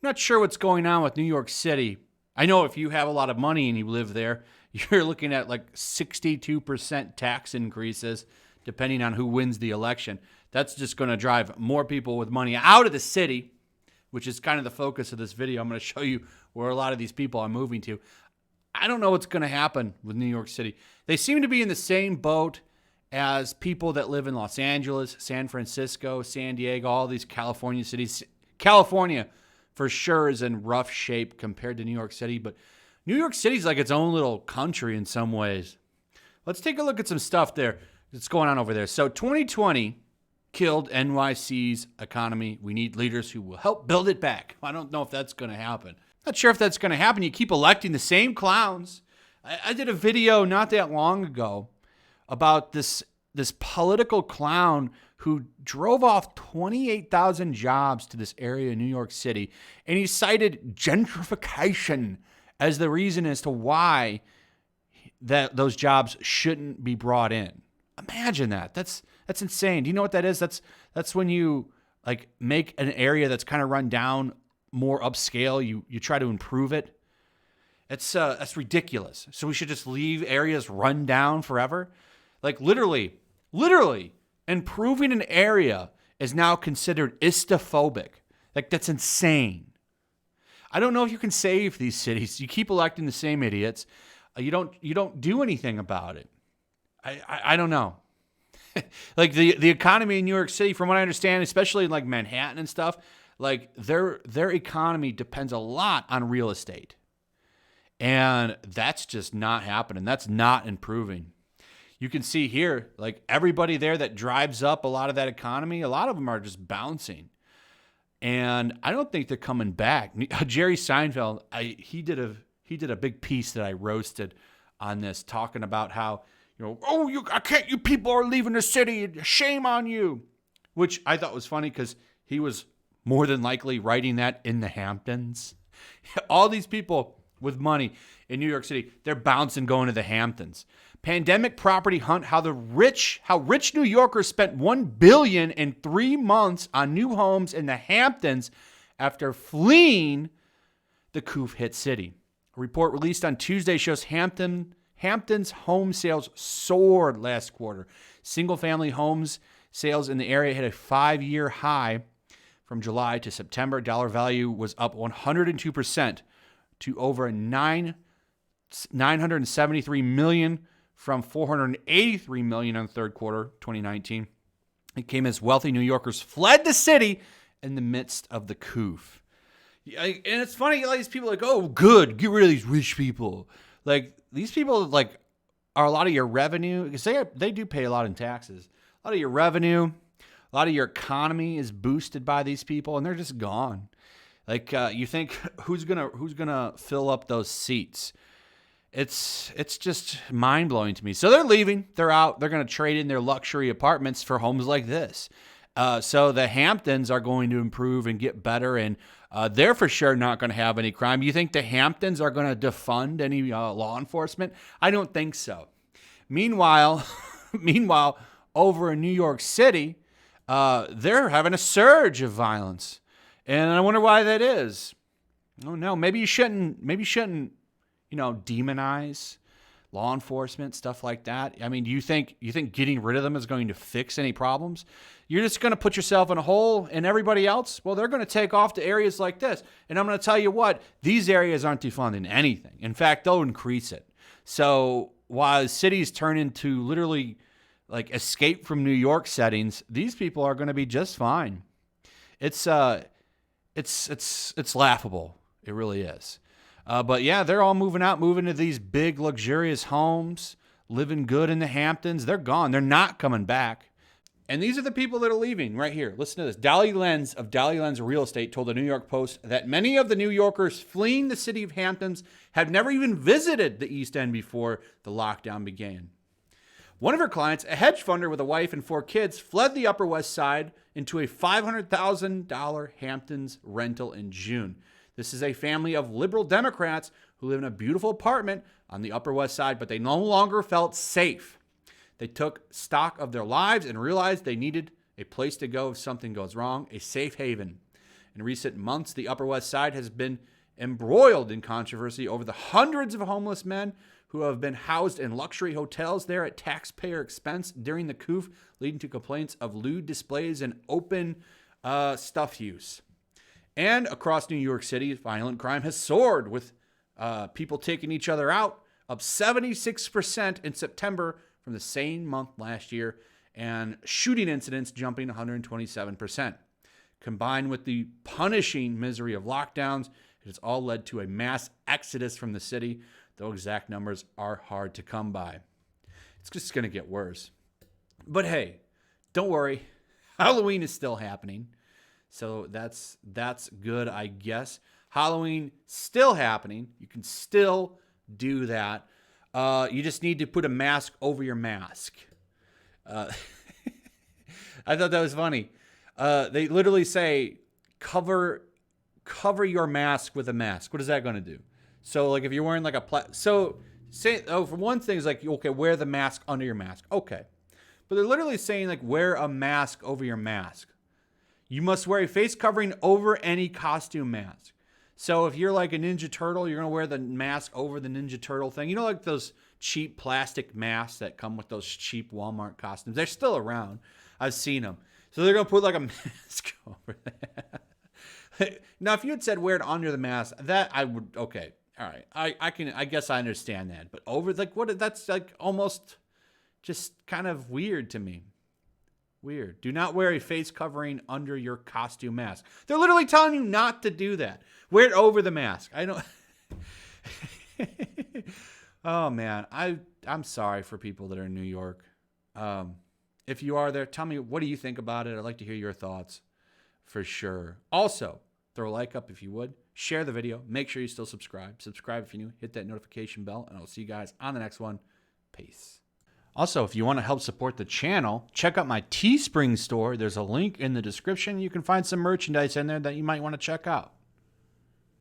not sure what's going on with New York City. I know if you have a lot of money and you live there, you're looking at like 62% tax increases depending on who wins the election. That's just going to drive more people with money out of the city, which is kind of the focus of this video. I'm going to show you where a lot of these people are moving to. I don't know what's going to happen with New York City. They seem to be in the same boat as people that live in Los Angeles, San Francisco, San Diego, all these California cities. California, for sure, is in rough shape compared to New York City, but New York City's like its own little country in some ways. Let's take a look at some stuff there that's going on over there. So 2020 killed NYC's economy. We need leaders who will help build it back. I don't know if that's going to happen. Not sure if that's going to happen. You keep electing the same clowns. I did a video not that long ago about this political clown who drove off 28,000 jobs to this area in New York City, and he cited gentrification as the reason as to why that those jobs shouldn't be brought in. Imagine that. That's insane. Do you know what that is? That's when you like make an area that's kind of run down more upscale. You try to improve it. That's ridiculous. So we should just leave areas run down forever? Like literally improving an area is now considered istophobic. Like that's insane. I don't know if you can save these cities. You keep electing the same idiots. You don't do anything about it. I don't know. Like the economy in New York City, from what I understand, especially in like Manhattan and stuff, like their economy depends a lot on real estate. And that's just not happening. That's not improving. You can see here, like everybody there that drives up a lot of that economy, a lot of them are just bouncing. And I don't think they're coming back. Jerry Seinfeld, he did a big piece that I roasted on this, talking about how, you people are leaving the city. Shame on you. Which I thought was funny because he was more than likely writing that in the Hamptons. All these people with money in New York City, they're bouncing going to the Hamptons. Pandemic property hunt, how rich New Yorkers spent $1 billion in 3 months on new homes in the Hamptons after fleeing the coup-hit city. A report released on Tuesday shows Hamptons home sales soared last quarter. Single-family homes sales in the area hit a 5-year high from July to September. Dollar value was up 102% to over $973 million from $483 million in the third quarter 2019. It came as wealthy New Yorkers fled the city in the midst of the coup. And it's funny, like these people are like, oh, good, get rid of these rich people. Like these people, like, are a lot of your revenue, because they do pay a lot in taxes. A lot of your revenue, a lot of your economy is boosted by these people, and they're just gone. Like you think who's gonna fill up those seats? It's just mind-blowing to me. So they're leaving. They're out. They're going to trade in their luxury apartments for homes like this. So the Hamptons are going to improve and get better, and they're for sure not going to have any crime. You think the Hamptons are going to defund any law enforcement? I don't think so. Meanwhile, over in New York City, they're having a surge of violence, and I wonder why that is. Oh no, maybe you shouldn't. Demonize law enforcement, stuff like that. I mean, do you think getting rid of them is going to fix any problems? You're just going to put yourself in a hole, and everybody else, well, they're going to take off to areas like this. And I'm going to tell you what, these areas aren't defunding anything. In fact, they'll increase it. So while cities turn into literally like escape from New York settings, these people are going to be just fine. It's laughable. It really is. But yeah, they're all moving out, moving to these big, luxurious homes, living good in the Hamptons. They're gone. They're not coming back. And these are the people that are leaving right here. Listen to this. Dolly Lenz of Dolly Lenz Real Estate told the New York Post that many of the New Yorkers fleeing the city of Hamptons had never even visited the East End before the lockdown began. One of her clients, a hedge funder with a wife and 4 kids, fled the Upper West Side into a $500,000 Hamptons rental in June. This is a family of liberal Democrats who live in a beautiful apartment on the Upper West Side, but they no longer felt safe. They took stock of their lives and realized they needed a place to go if something goes wrong, a safe haven. In recent months, the Upper West Side has been embroiled in controversy over the hundreds of homeless men who have been housed in luxury hotels there at taxpayer expense during the coup, leading to complaints of lewd displays and open stuff use. And across New York City, violent crime has soared, with people taking each other out, up 76% in September from the same month last year, and shooting incidents jumping 127%. Combined with the punishing misery of lockdowns, it has all led to a mass exodus from the city, though exact numbers are hard to come by. It's just going to get worse. But hey, don't worry. Halloween is still happening. So that's good, I guess. Halloween still happening. You can still do that. You just need to put a mask over your mask. I thought that was funny. They literally say, cover your mask with a mask. What is that going to do? So, like, if you're wearing like for one thing, it's like, okay, wear the mask under your mask. Okay. But they're literally saying, like, wear a mask over your mask. You must wear a face covering over any costume mask. So if you're like a Ninja Turtle, you're going to wear the mask over the Ninja Turtle thing. You know, like those cheap plastic masks that come with those cheap Walmart costumes? They're still around. I've seen them. So they're going to put like a mask over that. Now, if you had said wear it under the mask, that I would, okay. All right. I guess I understand that. But over, like, what? That's like almost just kind of weird to me. Weird. Do not wear a face covering under your costume mask. They're literally telling you not to do that. Wear it over the mask. I don't. Oh man, I'm sorry for people that are in New York. If you are there, tell me, what do you think about it? I'd like to hear your thoughts for sure. Also, throw a like up if you would. Share the video. Make sure you still subscribe. Subscribe if you're new. Hit that notification bell, and I'll see you guys on the next one. Peace. Also, if you want to help support the channel, check out my Teespring store. There's a link in the description. You can find some merchandise in there that you might want to check out.